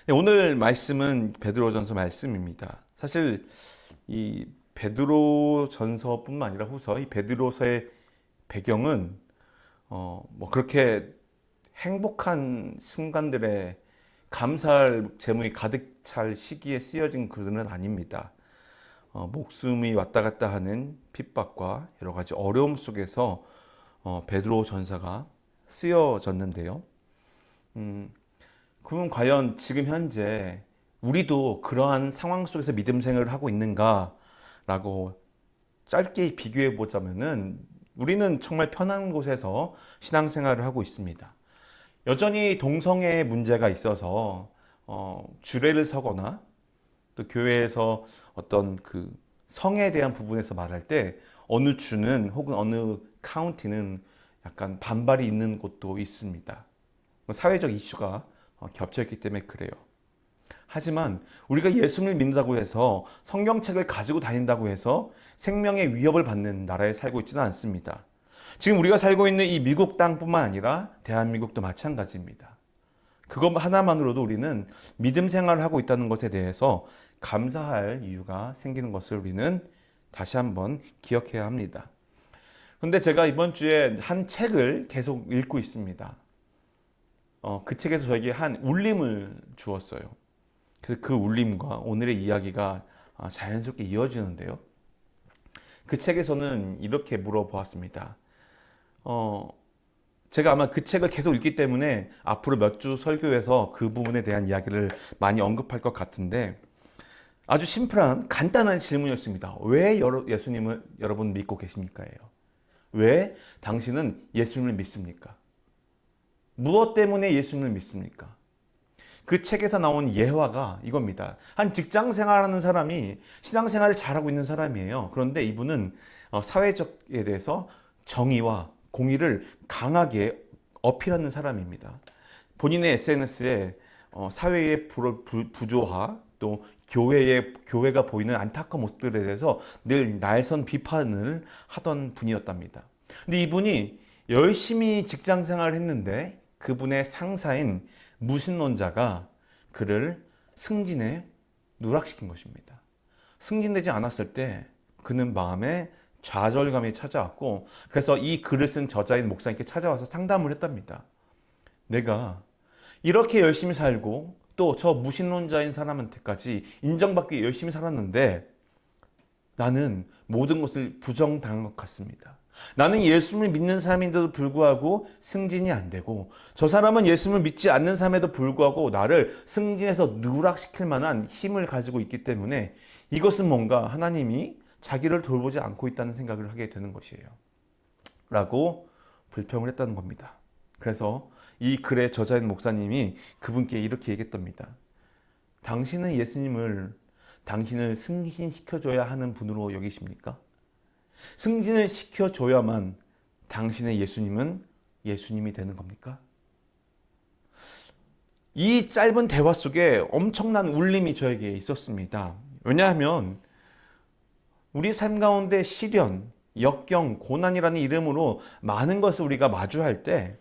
네, 오늘 말씀은 베드로전서 말씀입니다. 사실 이 베드로전서뿐만 아니라 후서, 이 베드로서의 배경은 뭐 그렇게 행복한 순간들의 감사할 제목이 가득 찰 시기에 쓰여진 글은 아닙니다. 목숨이 왔다 갔다 하는 핍박과 여러 가지 어려움 속에서 베드로 전서가 쓰여졌는데요. 그러면 과연 지금 현재 우리도 그러한 상황 속에서 믿음 생활을 하고 있는가라고 짧게 비교해 보자면은 우리는 정말 편한 곳에서 신앙생활을 하고 있습니다. 여전히 동성애에 문제가 있어서 주례를 서거나 또 교회에서 어떤 그 성에 대한 부분에서 말할 때 어느 주는 혹은 어느 카운티는 약간 반발이 있는 곳도 있습니다. 사회적 이슈가 겹쳐있기 때문에 그래요. 하지만 우리가 예수를 믿는다고 해서 성경책을 가지고 다닌다고 해서 생명의 위협을 받는 나라에 살고 있지는 않습니다. 지금 우리가 살고 있는 이 미국 땅뿐만 아니라 대한민국도 마찬가지입니다. 그것 하나만으로도 우리는 믿음 생활을 하고 있다는 것에 대해서 감사할 이유가 생기는 것을 우리는 다시 한번 기억해야 합니다. 그런데 제가 이번 주에 한 책을 계속 읽고 있습니다. 그 책에서 저에게 한 울림을 주었어요. 그래서 그 울림과 오늘의 이야기가 자연스럽게 이어지는데요. 그 책에서는 이렇게 물어보았습니다. 제가 아마 그 책을 계속 읽기 때문에 앞으로 몇 주 설교에서 그 부분에 대한 이야기를 많이 언급할 것 같은데 아주 심플한 간단한 질문이었습니다. 왜 예수님을 여러분 믿고 계십니까?예요. 왜 당신은 예수님을 믿습니까? 무엇 때문에 예수님을 믿습니까? 그 책에서 나온 예화가 이겁니다. 한 직장 생활하는 사람이 신앙생활을 잘하고 있는 사람이에요. 그런데 이분은 사회적에 대해서 정의와 공의를 강하게 어필하는 사람입니다. 본인의 SNS에 사회의 부조화 또 교회가 보이는 안타까운 모습들에 대해서 늘 날선 비판을 하던 분이었답니다. 근데 이분이 열심히 직장 생활을 했는데 그분의 상사인 무신론자가 그를 승진에 누락시킨 것입니다. 승진되지 않았을 때 그는 마음에 좌절감이 찾아왔고 그래서 이 글을 쓴 저자인 목사님께 찾아와서 상담을 했답니다. 내가 이렇게 열심히 살고 또 저 무신론자인 사람한테까지 인정받기 열심히 살았는데 나는 모든 것을 부정당한 것 같습니다. 나는 예수를 믿는 사람인데도 불구하고 승진이 안 되고 저 사람은 예수를 믿지 않는 사람에도 불구하고 나를 승진해서 누락시킬 만한 힘을 가지고 있기 때문에 이것은 뭔가 하나님이 자기를 돌보지 않고 있다는 생각을 하게 되는 것이에요. 라고 불평을 했다는 겁니다. 그래서 이 글의 저자인 목사님이 그분께 이렇게 얘기했답니다. 당신은 당신을 승진시켜줘야 하는 분으로 여기십니까? 승진을 시켜줘야만 당신의 예수님은 예수님이 되는 겁니까? 이 짧은 대화 속에 엄청난 울림이 저에게 있었습니다. 왜냐하면 우리 삶 가운데 시련, 역경, 고난이라는 이름으로 많은 것을 우리가 마주할 때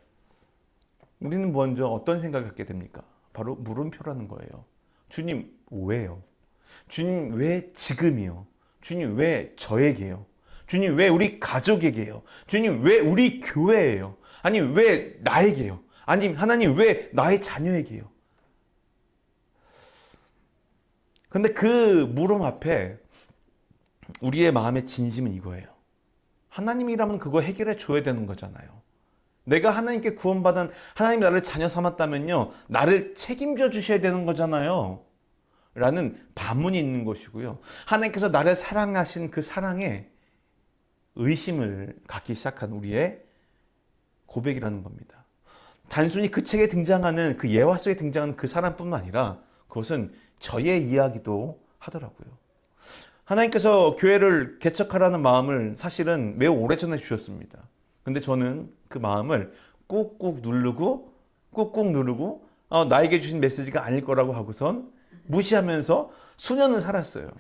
우리는 먼저 어떤 생각을 갖게 됩니까? 바로 물음표라는 거예요. 주님, 왜요? 주님, 왜 지금이요? 주님, 왜 저에게요? 주님, 왜 우리 가족에게요? 주님, 왜 우리 교회예요? 아니, 왜 나에게요? 아니, 하나님, 왜 나의 자녀에게요? 근데 그 물음 앞에 우리의 마음의 진심은 이거예요. 하나님이라면 그거 해결해 줘야 되는 거잖아요. 내가 하나님께 구원받은 하나님 나를 자녀 삼았다면요. 나를 책임져 주셔야 되는 거잖아요. 라는 반문이 있는 것이고요. 하나님께서 나를 사랑하신 그 사랑에 의심을 갖기 시작한 우리의 고백이라는 겁니다. 단순히 그 책에 등장하는 그 예화 속에 등장하는 그 사람뿐만 아니라 그것은 저의 이야기도 하더라고요. 하나님께서 교회를 개척하라는 마음을 사실은 매우 오래전에 주셨습니다. 근데 저는 그 마음을 꾹꾹 누르고 나에게 주신 메시지가 아닐 거라고 하고선 무시하면서 수년을 살았어요.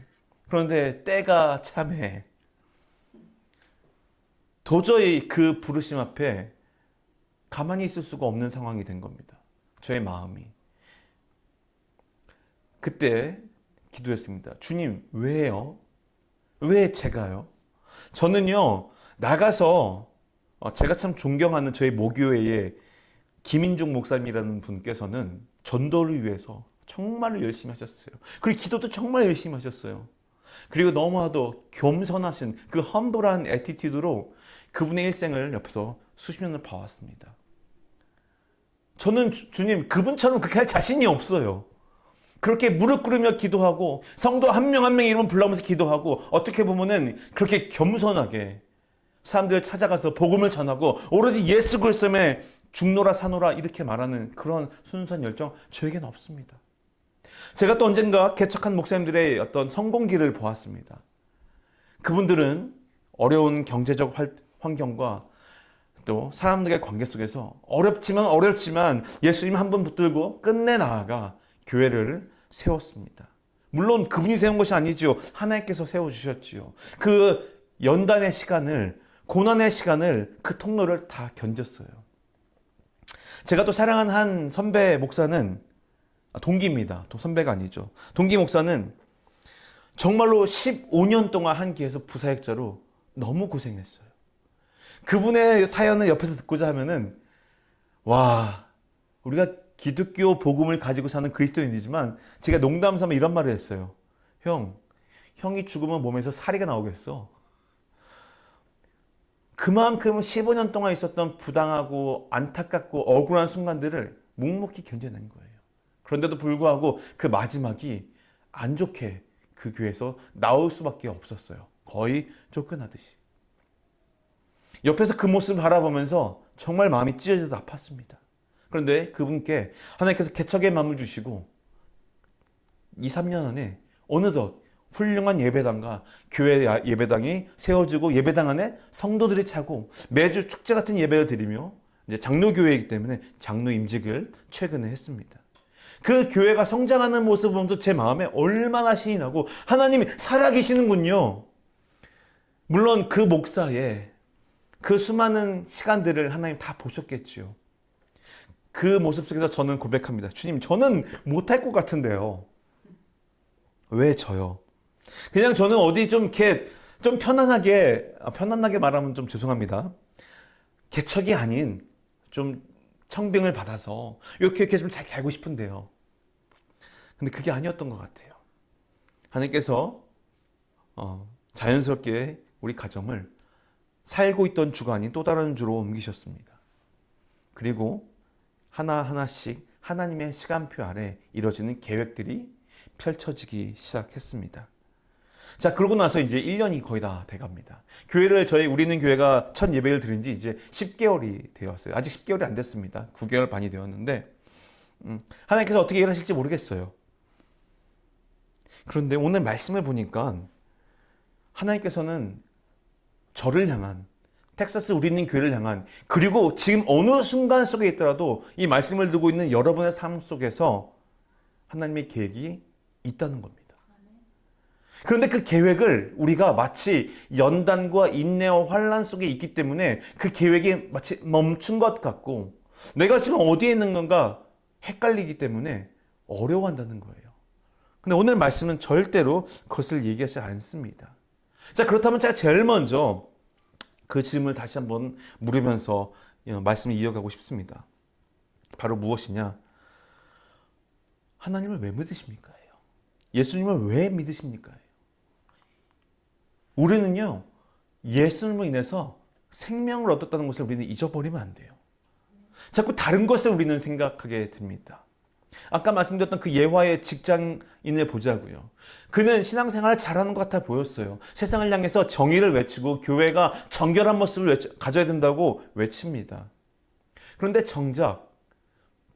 그런데 때가 참해 도저히 그 부르심 앞에 가만히 있을 수가 없는 상황이 된 겁니다. 저의 마음이. 그때 기도했습니다. 주님, 왜요? 왜 제가요? 저는요, 나가서 제가 참 존경하는 저희 모교회의 김인종 목사님이라는 분께서는 전도를 위해서 정말 열심히 하셨어요. 그리고 기도도 정말 열심히 하셨어요. 그리고 너무나도 겸손하신 그 험블한 애티튜드로 그분의 일생을 옆에서 수십 년을 봐왔습니다. 저는 주님, 그분처럼 그렇게 할 자신이 없어요. 그렇게 무릎 꿇으며 기도하고 성도 한 명 한 명 이름 불러면서 기도하고 어떻게 보면은 그렇게 겸손하게 사람들 찾아가서 복음을 전하고 오로지 예수 그리스도의 죽노라 사노라 이렇게 말하는 그런 순수한 열정 저에게는 없습니다. 제가 또 언젠가 개척한 목사님들의 어떤 성공기를 보았습니다. 그분들은 어려운 경제적 환경과 또 사람들의 관계 속에서 어렵지만 예수님 한 분 붙들고 끝내 나아가 교회를 세웠습니다. 물론 그분이 세운 것이 아니죠. 하나님께서 세워주셨지요. 그 연단의 시간을, 고난의 시간을, 그 통로를 다 견뎠어요. 제가 또 사랑하는 한 선배 목사는 동기입니다. 또 선배가 아니죠. 동기 목사는 정말로 15년 동안 한 기에서 부사역자로 너무 고생했어요. 그분의 사연을 옆에서 듣고자 하면은 와, 우리가 기독교 복음을 가지고 사는 그리스도인이지만 제가 농담 삼아 이런 말을 했어요. 형이 죽으면 몸에서 사리가 나오겠어. 그만큼 15년 동안 있었던 부당하고 안타깝고 억울한 순간들을 묵묵히 견뎌낸 거예요. 그런데도 불구하고 그 마지막이 안 좋게 그 교회에서 나올 수밖에 없었어요. 거의 쫓겨나듯이. 옆에서 그 모습을 바라보면서 정말 마음이 찢어져서 아팠습니다. 그런데 그분께 하나님께서 개척의 마음을 주시고 2, 3년 안에 어느덧 훌륭한 예배당과 교회 예배당이 세워지고 예배당 안에 성도들이 차고 매주 축제 같은 예배를 드리며 이제 장로교회이기 때문에 장로 임직을 최근에 했습니다. 그 교회가 성장하는 모습을 보면서 제 마음에 얼마나 신이 나고 하나님이 살아계시는군요. 물론 그 목사의 그 수많은 시간들을 하나님 다 보셨겠지요. 그 모습 속에서 저는 고백합니다. 주님, 저는 못할 것 같은데요. 왜 저요? 그냥 저는 어디 좀 이렇게 좀 편안하게 말하면 좀 죄송합니다. 개척이 아닌 좀 청빙을 받아서 이렇게 좀 잘 살고 싶은데요. 근데 그게 아니었던 것 같아요. 하나님께서 자연스럽게 우리 가정을 살고 있던 주가 아닌 또 다른 주로 옮기셨습니다. 그리고 하나하나씩 하나님의 시간표 아래 이루어지는 계획들이 펼쳐지기 시작했습니다. 자, 그러고 나서 이제 1년이 거의 다 돼갑니다. 우리는 교회가 첫 예배를 드린 지 이제 10개월이 되었어요. 아직 10개월이 안 됐습니다. 9개월 반이 되었는데, 하나님께서 어떻게 일하실지 모르겠어요. 그런데 오늘 말씀을 보니까 하나님께서는 저를 향한, 텍사스 우리는 교회를 향한, 그리고 지금 어느 순간 속에 있더라도 이 말씀을 듣고 있는 여러분의 삶 속에서 하나님의 계획이 있다는 겁니다. 그런데 그 계획을 우리가 마치 연단과 인내와 환난 속에 있기 때문에 그 계획이 마치 멈춘 것 같고 내가 지금 어디에 있는 건가 헷갈리기 때문에 어려워한다는 거예요. 근데 오늘 말씀은 절대로 그것을 얘기하지 않습니다. 자, 그렇다면 제가 제일 먼저 그 질문을 다시 한번 물으면서 말씀을 이어가고 싶습니다. 바로 무엇이냐? 하나님을 왜 믿으십니까? 예수님을 왜 믿으십니까? 우리는요, 예수님으로 인해서 생명을 얻었다는 것을 우리는 잊어버리면 안 돼요. 자꾸 다른 것을 우리는 생각하게 됩니다. 아까 말씀드렸던 그 예화의 직장인을 보자고요. 그는 신앙생활을 잘하는 것 같아 보였어요. 세상을 향해서 정의를 외치고 교회가 정결한 모습을 가져야 된다고 외칩니다. 그런데 정작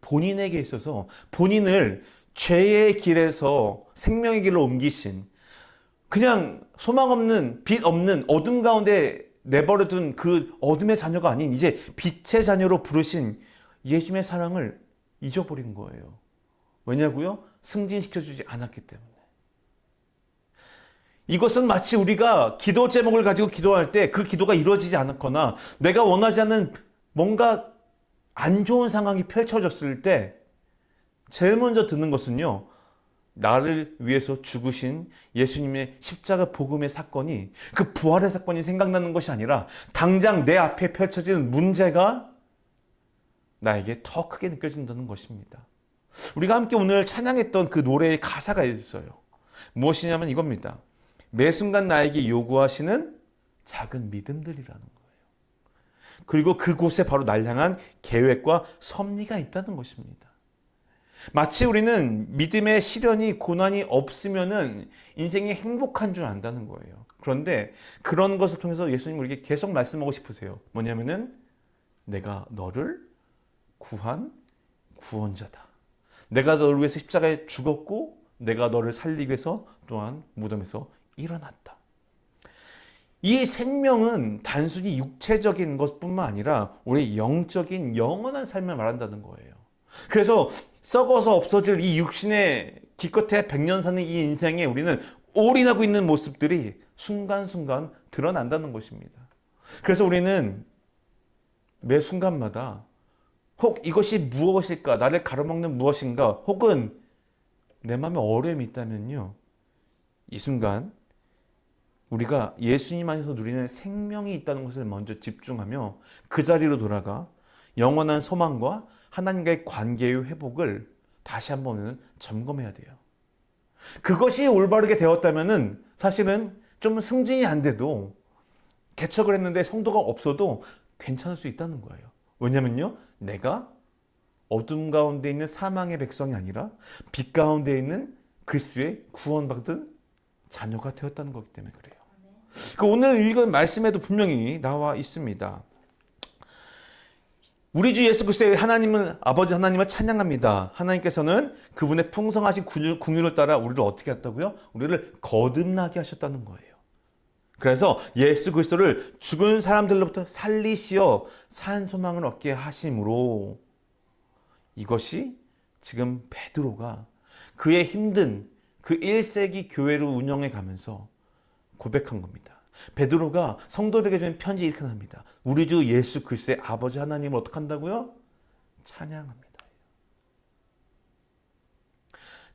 본인에게 있어서 본인을 죄의 길에서 생명의 길로 옮기신, 그냥 소망 없는, 빛 없는 어둠 가운데 내버려둔 그 어둠의 자녀가 아닌 이제 빛의 자녀로 부르신 예수님의 사랑을 잊어버린 거예요. 왜냐고요? 승진시켜주지 않았기 때문에. 이것은 마치 우리가 기도 제목을 가지고 기도할 때 그 기도가 이루어지지 않거나 내가 원하지 않는 뭔가 안 좋은 상황이 펼쳐졌을 때 제일 먼저 듣는 것은요, 나를 위해서 죽으신 예수님의 십자가 복음의 사건이, 그 부활의 사건이 생각나는 것이 아니라 당장 내 앞에 펼쳐지는 문제가 나에게 더 크게 느껴진다는 것입니다. 우리가 함께 오늘 찬양했던 그 노래의 가사가 있어요. 무엇이냐면 이겁니다. 매 순간 나에게 요구하시는 작은 믿음들이라는 거예요. 그리고 그곳에 바로 날 향한 계획과 섭리가 있다는 것입니다. 마치 우리는 믿음의 시련이, 고난이 없으면은 인생이 행복한 줄 안다는 거예요. 그런데 그런 것을 통해서 예수님 우리에게 계속 말씀하고 싶으세요. 뭐냐면은 내가 너를 구한 구원자다. 내가 너를 위해서 십자가에 죽었고 내가 너를 살리기 위해서 또한 무덤에서 일어났다. 이 생명은 단순히 육체적인 것뿐만 아니라 우리의 영적인 영원한 삶을 말한다는 거예요. 그래서 썩어서 없어질 이 육신의 기껏해 100년 사는 이 인생에 우리는 올인하고 있는 모습들이 순간순간 드러난다는 것입니다. 그래서 우리는 매 순간마다 혹 이것이 무엇일까? 나를 가로막는 무엇인가? 혹은 내 마음에 어려움이 있다면요. 이 순간 우리가 예수님 안에서 누리는 생명이 있다는 것을 먼저 집중하며 그 자리로 돌아가 영원한 소망과 하나님과의 관계의 회복을 다시 한번은 점검해야 돼요. 그것이 올바르게 되었다면은 사실은 좀 승진이 안 돼도 개척을 했는데 성도가 없어도 괜찮을 수 있다는 거예요. 왜냐면요, 내가 어둠 가운데 있는 사망의 백성이 아니라 빛 가운데 있는 그리스도의 구원받은 자녀가 되었다는 거기 때문에 그래요. 그 오늘 읽은 말씀에도 분명히 나와 있습니다. 우리 주 예수 그리스도의 하나님을, 아버지 하나님을 찬양합니다. 하나님께서는 그분의 풍성하신 긍휼을 따라 우리를 어떻게 했다고요? 우리를 거듭나게 하셨다는 거예요. 그래서 예수 그리스도를 죽은 사람들로부터 살리시어 산 소망을 얻게 하심으로, 이것이 지금 베드로가 그의 힘든 그 1세기 교회를 운영해 가면서 고백한 겁니다. 베드로가 성도들에게 주는 편지 이렇게 합니다. 우리 주 예수 그리스도의 아버지 하나님을 어떻게 한다고요? 찬양합니다.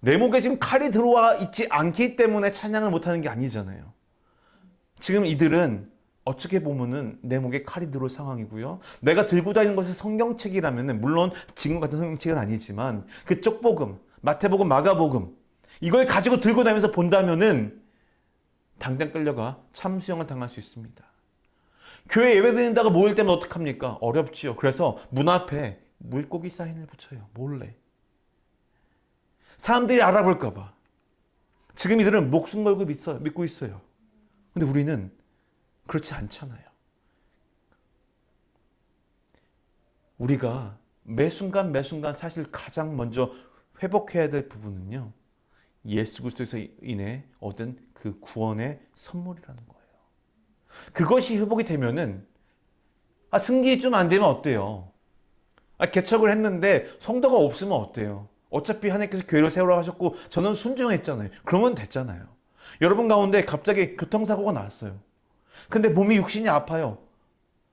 내 목에 지금 칼이 들어와 있지 않기 때문에 찬양을 못하는 게 아니잖아요. 지금 이들은 어떻게 보면은 내 목에 칼이 들어올 상황이고요. 내가 들고 다니는 것이 성경책이라면은, 물론 지금 같은 성경책은 아니지만 그 쪽복음, 마태복음, 마가복음 이걸 가지고 들고 다니면서 본다면은 당장 끌려가 참수형을 당할 수 있습니다. 교회 예배드린다고 모일 때면 어떡합니까? 어렵지요. 그래서 문 앞에 물고기 사인을 붙여요. 몰래. 사람들이 알아볼까 봐. 지금 이들은 목숨 걸고 믿고 있어요. 근데 우리는 그렇지 않잖아요. 우리가 매 순간 사실 가장 먼저 회복해야 될 부분은요, 예수 그리스도에서 인해 얻은 그 구원의 선물이라는 거예요. 그것이 회복이 되면은, 승기 좀 안 되면 어때요? 개척을 했는데 성도가 없으면 어때요? 어차피 하나님께서 교회를 세우라고 하셨고 저는 순종했잖아요. 그러면 됐잖아요. 여러분 가운데 갑자기 교통사고가 났어요. 근데 몸이, 육신이 아파요.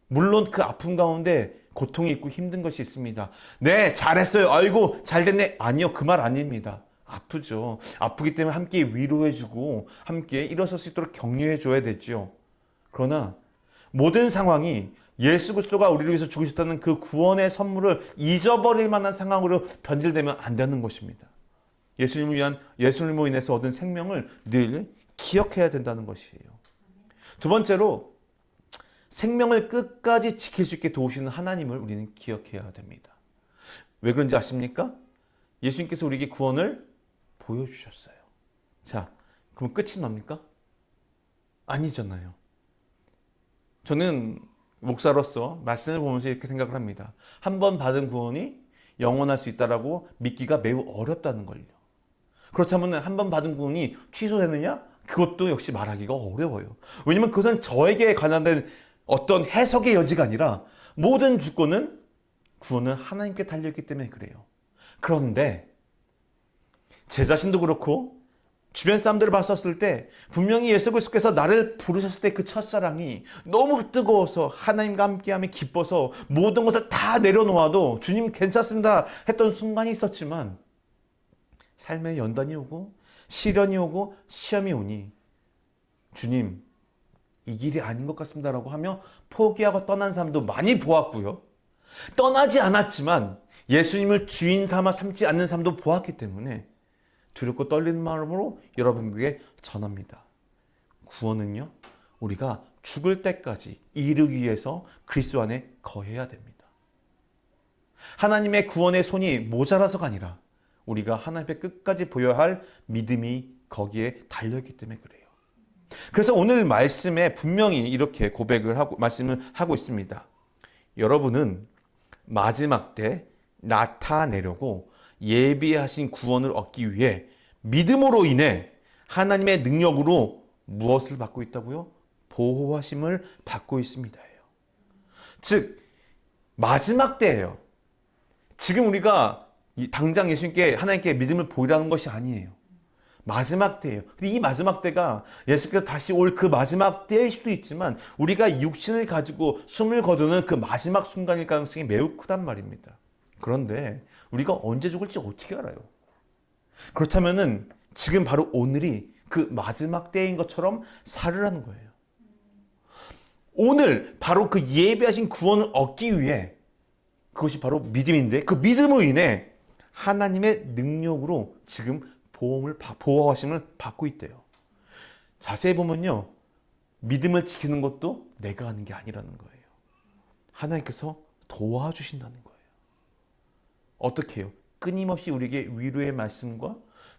물론 그 아픔 가운데 고통이 있고 힘든 것이 있습니다. 네, 잘했어요. 아이고, 잘됐네. 아니요, 그 말 아닙니다. 아프죠. 아프기 때문에 함께 위로해주고 함께 일어설 수 있도록 격려해줘야 되죠. 그러나 모든 상황이 예수 그리스도가 우리를 위해서 죽으셨다는 그 구원의 선물을 잊어버릴 만한 상황으로 변질되면 안 되는 것입니다. 예수님으로 인해서 얻은 생명을 늘 기억해야 된다는 것이에요. 두 번째로, 생명을 끝까지 지킬 수 있게 도우시는 하나님을 우리는 기억해야 됩니다. 왜 그런지 아십니까? 예수님께서 우리에게 구원을 보여주셨어요. 자, 그럼 끝이 뭡니까? 아니잖아요. 저는 목사로서 말씀을 보면서 이렇게 생각을 합니다. 한 번 받은 구원이 영원할 수 있다라고 믿기가 매우 어렵다는 걸요. 그렇다면 한 번 받은 구원이 취소되느냐? 그것도 역시 말하기가 어려워요. 왜냐면 그것은 저에게 관한된 어떤 해석의 여지가 아니라 모든 주권은, 구원은 하나님께 달려있기 때문에 그래요. 그런데 제 자신도 그렇고 주변 사람들을 봤었을 때 분명히 예수 그리스도께서 나를 부르셨을 때 그 첫사랑이 너무 뜨거워서 하나님과 함께함이 기뻐서 모든 것을 다 내려놓아도 주님 괜찮습니다 했던 순간이 있었지만, 삶의 연단이 오고 시련이 오고 시험이 오니 주님 이 길이 아닌 것 같습니다라고 하며 포기하고 떠난 사람도 많이 보았고요. 떠나지 않았지만 예수님을 주인 삼아 삼지 않는 사람도 보았기 때문에 두렵고 떨리는 마음으로 여러분에게 전합니다. 구원은요, 우리가 죽을 때까지 이루기 위해서 그리스도 안에 거해야 됩니다. 하나님의 구원의 손이 모자라서가 아니라 우리가 하나님 앞에 끝까지 보여야 할 믿음이 거기에 달려있기 때문에 그래요. 그래서 오늘 말씀에 분명히 이렇게 말씀을 하고 있습니다. 여러분은 마지막 때 나타내려고 예비하신 구원을 얻기 위해 믿음으로 인해 하나님의 능력으로 무엇을 받고 있다고요? 보호하심을 받고 있습니다. 즉 마지막 때예요. 지금 우리가 당장 예수님께 하나님께 믿음을 보이라는 것이 아니에요. 마지막 때예요. 근데 이 마지막 때가 예수께서 다시 올 그 마지막 때일 수도 있지만 우리가 육신을 가지고 숨을 거두는 그 마지막 순간일 가능성이 매우 크단 말입니다. 그런데 우리가 언제 죽을지 어떻게 알아요? 그렇다면은 지금 바로 오늘이 그 마지막 때인 것처럼 살으라는 거예요. 오늘 바로 그 예비하신 구원을 얻기 위해 그것이 바로 믿음인데 그 믿음으로 인해 하나님의 능력으로 지금 보호하심을 받고 있대요. 자세히 보면요. 믿음을 지키는 것도 내가 하는 게 아니라는 거예요. 하나님께서 도와주신다는 거예요. 어떻게 해요? 끊임없이 우리에게 위로의 말씀과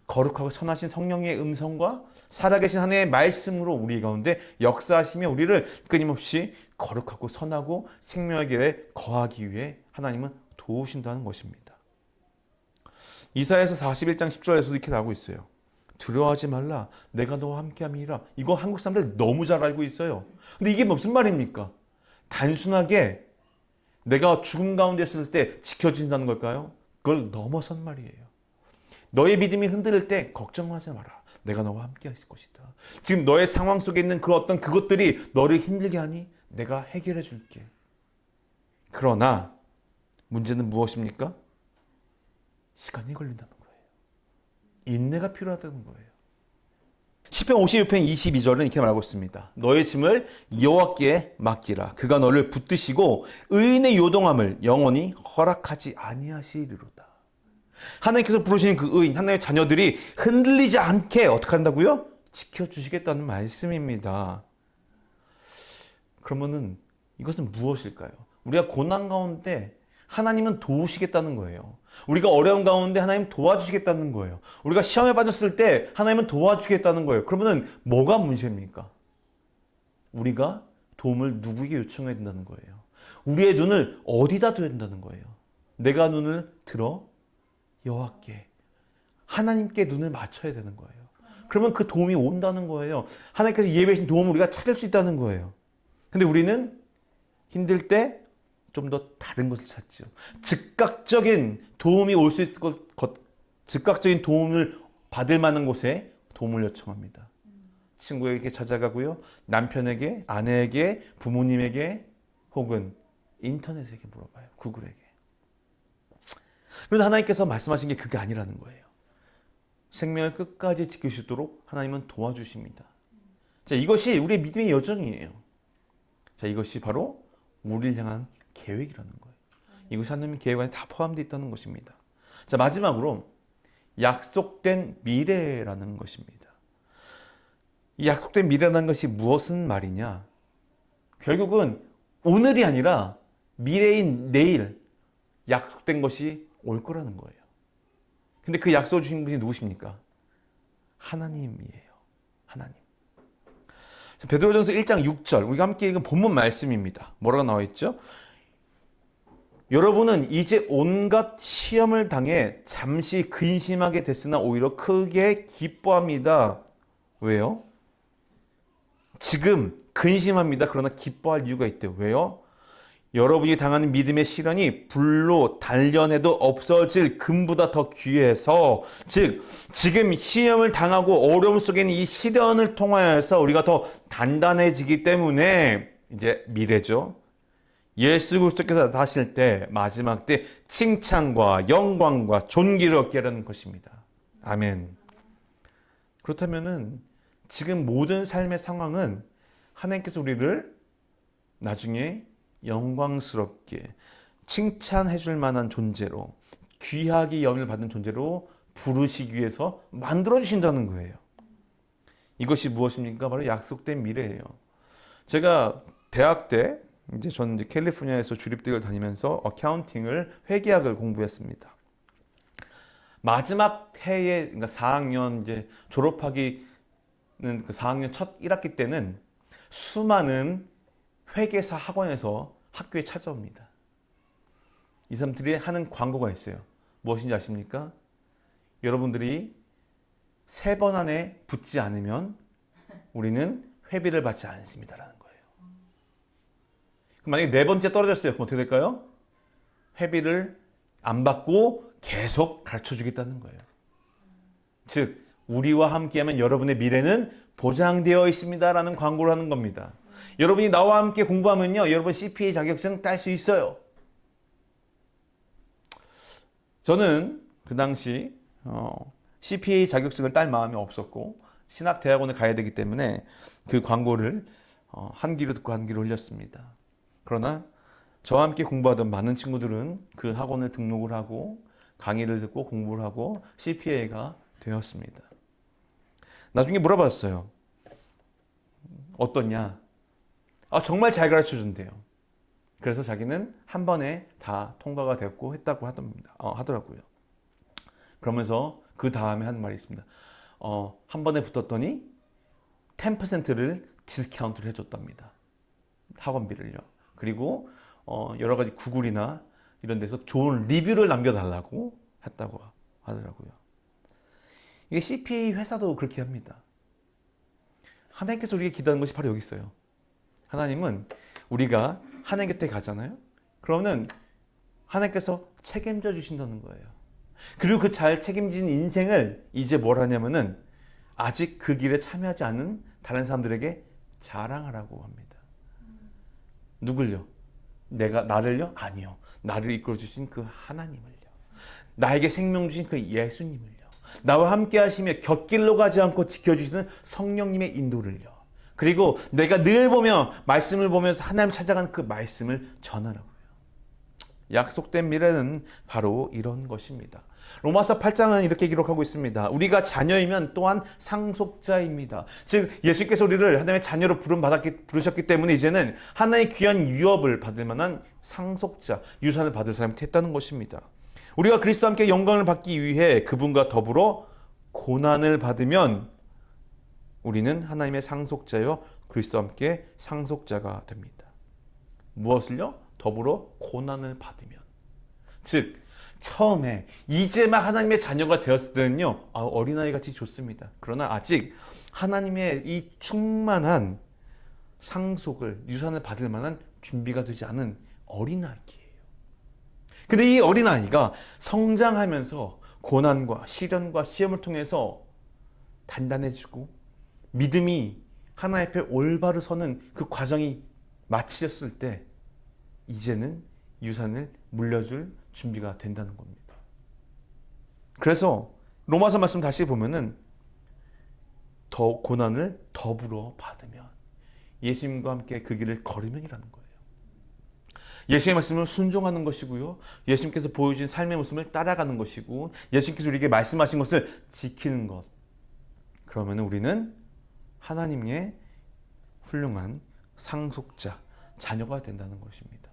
거룩하고 선하신 성령의 음성과 살아계신 하나님의 말씀으로 우리 가운데 역사하시며 우리를 끊임없이 거룩하고 선하고 생명의 길에 거하기 위해 하나님은 도우신다는 것입니다. 이사야서 41장 10절에서도 이렇게 나오고 있어요. 두려워하지 말라. 내가 너와 함께함이니라. 이거 한국 사람들 너무 잘 알고 있어요. 근데 이게 무슨 말입니까? 단순하게 내가 죽음 가운데 있을 때 지켜진다는 걸까요? 그걸 넘어선 말이에요. 너의 믿음이 흔들릴 때 걱정하지 마라. 내가 너와 함께 있을 것이다. 지금 너의 상황 속에 있는 그 어떤 그것들이 너를 힘들게 하니 내가 해결해 줄게. 그러나 문제는 무엇입니까? 시간이 걸린다는 거예요. 인내가 필요하다는 거예요. 시편 56편 22절은 이렇게 말하고 있습니다. 너의 짐을 여호와께 맡기라. 그가 너를 붙드시고 의인의 요동함을 영원히 허락하지 아니하시리로다. 하나님께서 부르시는 그 의인, 하나님의 자녀들이 흔들리지 않게 어떻게 한다고요? 지켜주시겠다는 말씀입니다. 그러면은 이것은 무엇일까요? 우리가 고난 가운데 하나님은 도우시겠다는 거예요. 우리가 어려운 가운데 하나님 도와주시겠다는 거예요. 우리가 시험에 빠졌을 때 하나님은 도와주겠다는 거예요. 그러면은 뭐가 문제입니까? 우리가 도움을 누구에게 요청해야 된다는 거예요. 우리의 눈을 어디다 둬야 된다는 거예요. 내가 눈을 들어 여호와께, 하나님께 눈을 맞춰야 되는 거예요. 그러면 그 도움이 온다는 거예요. 하나님께서 예배하신 도움을 우리가 찾을 수 있다는 거예요. 근데 우리는 힘들 때 좀 더 다른 것을 찾죠. 즉각적인 도움이 올 수 있을 즉각적인 도움을 받을 만한 곳에 도움을 요청합니다. 친구에게 찾아가고요. 남편에게, 아내에게, 부모님에게 혹은 인터넷에게 물어봐요. 구글에게. 그런데 하나님께서 말씀하신 게 그게 아니라는 거예요. 생명을 끝까지 지킬 수 있도록 하나님은 도와주십니다. 자, 이것이 우리의 믿음의 여정이에요. 자, 이것이 바로 우리를 향한 계획이라는 거예요. 이것이 하나님의 계획 안에 다 포함되어 있다는 것입니다. 자, 마지막으로 약속된 미래라는 것입니다. 이 약속된 미래라는 것이 무엇은 말이냐? 결국은 오늘이 아니라 미래인 내일 약속된 것이 올 거라는 거예요. 근데 그 약속을 주신 분이 누구십니까? 하나님이에요. 하나님. 베드로전서 1장 6절 우리가 함께 읽은 본문 말씀입니다. 뭐라고 나와 있죠? 여러분은 이제 온갖 시험을 당해 잠시 근심하게 됐으나 오히려 크게 기뻐합니다. 왜요? 지금 근심합니다. 그러나 기뻐할 이유가 있대요. 왜요? 여러분이 당하는 믿음의 시련이 불로 단련해도 없어질 금보다 더 귀해서, 즉 지금 시험을 당하고 어려움 속에 있는 이 시련을 통하여서 우리가 더 단단해지기 때문에 이제 미래죠. 예수 그리스도께서 나타나실 때 마지막 때 칭찬과 영광과 존귀를 얻게 하는 것입니다. 아멘. 그렇다면은 지금 모든 삶의 상황은 하나님께서 우리를 나중에 영광스럽게 칭찬해 줄 만한 존재로, 귀하게 여김을 받는 존재로 부르시기 위해서 만들어 주신다는 거예요. 이것이 무엇입니까? 바로 약속된 미래예요. 제가 대학 때 저는 캘리포니아에서 주립대를 다니면서 어카운팅을, 회계학을 공부했습니다. 마지막 해에, 그러니까 4학년 졸업하기는 그 4학년 첫 1학기 때는 수많은 회계사 학원에서 학교에 찾아옵니다. 이 사람들이 하는 광고가 있어요. 무엇인지 아십니까? 여러분들이 3번 안에 붙지 않으면 우리는 회비를 받지 않습니다라는 거예요. 그럼 만약에 4번째 떨어졌어요. 그럼 어떻게 될까요? 회비를 안 받고 계속 가르쳐 주겠다는 거예요. 즉, 우리와 함께하면 여러분의 미래는 보장되어 있습니다라는 광고를 하는 겁니다. 여러분이 나와 함께 공부하면요, 여러분 CPA 자격증 딸 수 있어요. 저는 그 당시 CPA 자격증을 딸 마음이 없었고 신학대학원을 가야 되기 때문에 그 광고를 한 귀로 듣고 한 귀로 흘렸습니다. 그러나 저와 함께 공부하던 많은 친구들은 그 학원에 등록을 하고 강의를 듣고 공부를 하고 CPA가 되었습니다. 나중에 물어봤어요. 어떠냐? 정말 잘 가르쳐 준대요. 그래서 자기는 한 번에 다 통과가 됐고 했다고 하더라고요. 그러면서 그 다음에 한 말이 있습니다. 한 번에 붙었더니 10%를 디스카운트를 해줬답니다. 학원비를요. 그리고 여러 가지 구글이나 이런 데서 좋은 리뷰를 남겨달라고 했다고 하더라고요. 이게 CPA 회사도 그렇게 합니다. 하나님께서 우리에게 기도하는 것이 바로 여기 있어요. 하나님은 우리가 하나님 곁에 가잖아요. 그러면 하나님께서 책임져 주신다는 거예요. 그리고 그 잘 책임진 인생을 이제 뭘 하냐면은 아직 그 길에 참여하지 않은 다른 사람들에게 자랑하라고 합니다. 누굴요? 나를요? 아니요. 나를 이끌어 주신 그 하나님을요. 나에게 생명 주신 그 예수님을요. 나와 함께 하시며 곁길로 가지 않고 지켜주시는 성령님의 인도를요. 그리고 내가 늘 말씀을 보면서 하나님 찾아가는 그 말씀을 전하라고요. 약속된 미래는 바로 이런 것입니다. 로마서 8장은 이렇게 기록하고 있습니다. 우리가 자녀이면 또한 상속자입니다. 즉 예수께서 우리를 하나님의 자녀로 부르셨기 때문에 이제는 하나님의 귀한 유업을 받을 만한 상속자, 유산을 받을 사람이 됐다는 것입니다. 우리가 그리스도와 함께 영광을 받기 위해 그분과 더불어 고난을 받으면 우리는 하나님의 상속자여 그리스도와 함께 상속자가 됩니다. 무엇을요? 더불어 고난을 받으면. 즉 처음에 이제 막 하나님의 자녀가 되었을 때는요, 어린아이 같이 좋습니다. 그러나 아직 하나님의 이 충만한 상속을, 유산을 받을 만한 준비가 되지 않은 어린아이예요. 근데 이 어린아이가 성장하면서 고난과 시련과 시험을 통해서 단단해지고 믿음이 하나님 앞에 올바로 서는 그 과정이 마치졌을 때 이제는 유산을 물려줄 준비가 된다는 겁니다. 그래서 로마서 말씀 다시 보면은 더 고난을 더불어 받으면 예수님과 함께 그 길을 걸으면이라는 거예요. 예수의 말씀을 순종하는 것이고요. 예수님께서 보여주신 삶의 모습을 따라가는 것이고 예수님께서 우리에게 말씀하신 것을 지키는 것. 그러면 우리는 하나님의 훌륭한 상속자, 자녀가 된다는 것입니다.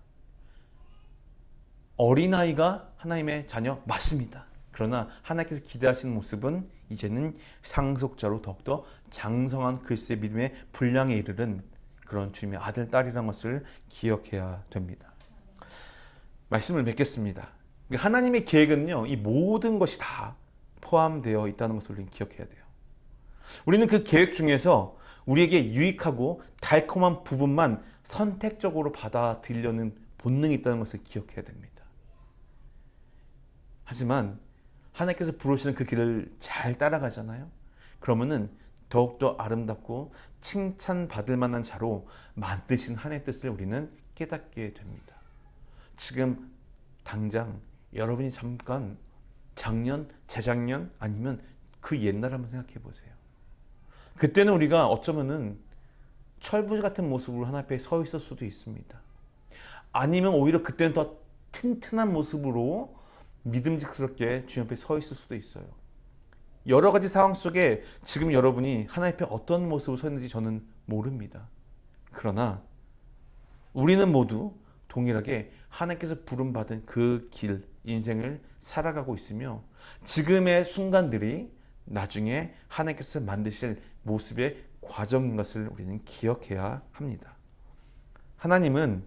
어린아이가 하나님의 자녀 맞습니다. 그러나 하나님께서 기대하시는 모습은 이제는 상속자로 더욱더 장성한 그리스도의 믿음의 분량에 이르는 그런 주님의 아들, 딸이라는 것을 기억해야 됩니다. 말씀을 맺겠습니다. 하나님의 계획은요, 이 모든 것이 다 포함되어 있다는 것을 우리는 기억해야 돼요. 우리는 그 계획 중에서 우리에게 유익하고 달콤한 부분만 선택적으로 받아들이려는 본능이 있다는 것을 기억해야 됩니다. 하지만 하나님께서 부르시는 그 길을 잘 따라가잖아요. 그러면은 더욱더 아름답고 칭찬받을 만한 자로 만드신 하나님의 뜻을 우리는 깨닫게 됩니다. 지금 당장 여러분이 잠깐 작년, 재작년 아니면 그 옛날 한번 생각해 보세요. 그때는 우리가 어쩌면은 철부 같은 모습으로 하나님 앞에 서 있을 수도 있습니다. 아니면 오히려 그때는 더 튼튼한 모습으로 믿음직스럽게 주님 앞에 서 있을 수도 있어요. 여러 가지 상황 속에 지금 여러분이 하나님 앞에 어떤 모습으로 서 있는지 저는 모릅니다. 그러나 우리는 모두 동일하게 하나님께서 부름받은 그 길, 인생을 살아가고 있으며 지금의 순간들이 나중에 하나님께서 만드실 모습의 과정인 것을 우리는 기억해야 합니다. 하나님은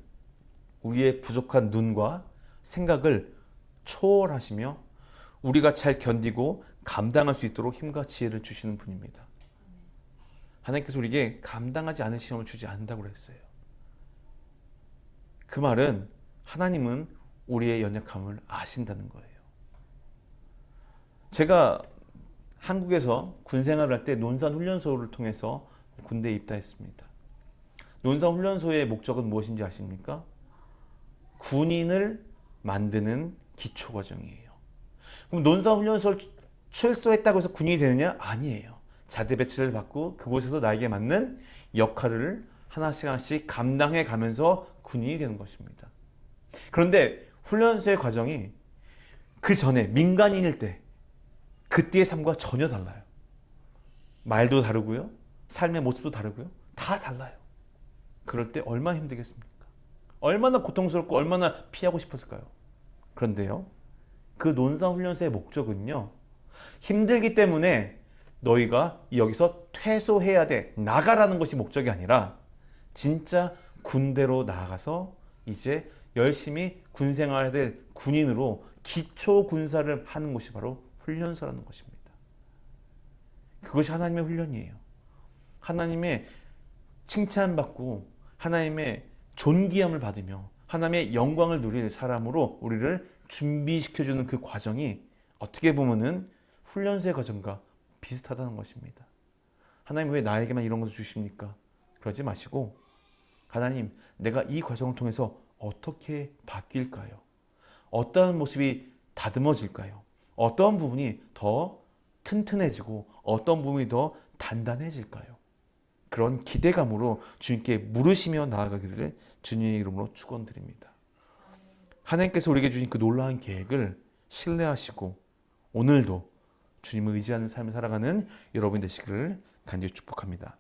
우리의 부족한 눈과 생각을 초월하시며 우리가 잘 견디고 감당할 수 있도록 힘과 지혜를 주시는 분입니다. 하나님께서 우리에게 감당하지 않은 시험을 주지 않는다고 그랬어요. 그 말은 하나님은 우리의 연약함을 아신다는 거예요. 제가 한국에서 군 생활을 할 때 논산훈련소를 통해서 군대에 입다했습니다. 논산훈련소의 목적은 무엇인지 아십니까? 군인을 만드는 기초과정이에요. 그럼 논산훈련소를 출소했다고 해서 군인이 되느냐? 아니에요. 자대 배치를 받고 그곳에서 나에게 맞는 역할을 하나씩 하나씩 감당해 가면서 군인이 되는 것입니다. 그런데 훈련소의 과정이 그 전에 민간인일 때 그때의 삶과 전혀 달라요. 말도 다르고요. 삶의 모습도 다르고요. 다 달라요. 그럴 때 얼마나 힘들겠습니까? 얼마나 고통스럽고 얼마나 피하고 싶었을까요? 그런데요. 그 논산훈련소의 목적은요. 힘들기 때문에 너희가 여기서 퇴소해야 돼. 나가라는 것이 목적이 아니라 진짜 군대로 나가서 이제 열심히 군생활해야 될 군인으로 기초 군사를 하는 것이 바로 훈련소라는 것입니다. 그것이 하나님의 훈련이에요. 하나님의 칭찬받고 하나님의 존귀함을 받으며 하나님의 영광을 누릴 사람으로 우리를 준비시켜주는 그 과정이 어떻게 보면은 훈련소의 과정과 비슷하다는 것입니다. 하나님 왜 나에게만 이런 것을 주십니까? 그러지 마시고 하나님 내가 이 과정을 통해서 어떻게 바뀔까요? 어떤 모습이 다듬어질까요? 어떤 부분이 더 튼튼해지고 어떤 부분이 더 단단해질까요? 그런 기대감으로 주님께 물으시며 나아가기를 주님의 이름으로 축원드립니다. 하나님께서 우리에게 주신 그 놀라운 계획을 신뢰하시고 오늘도 주님을 의지하는 삶을 살아가는 여러분 되시기를 간절히 축복합니다.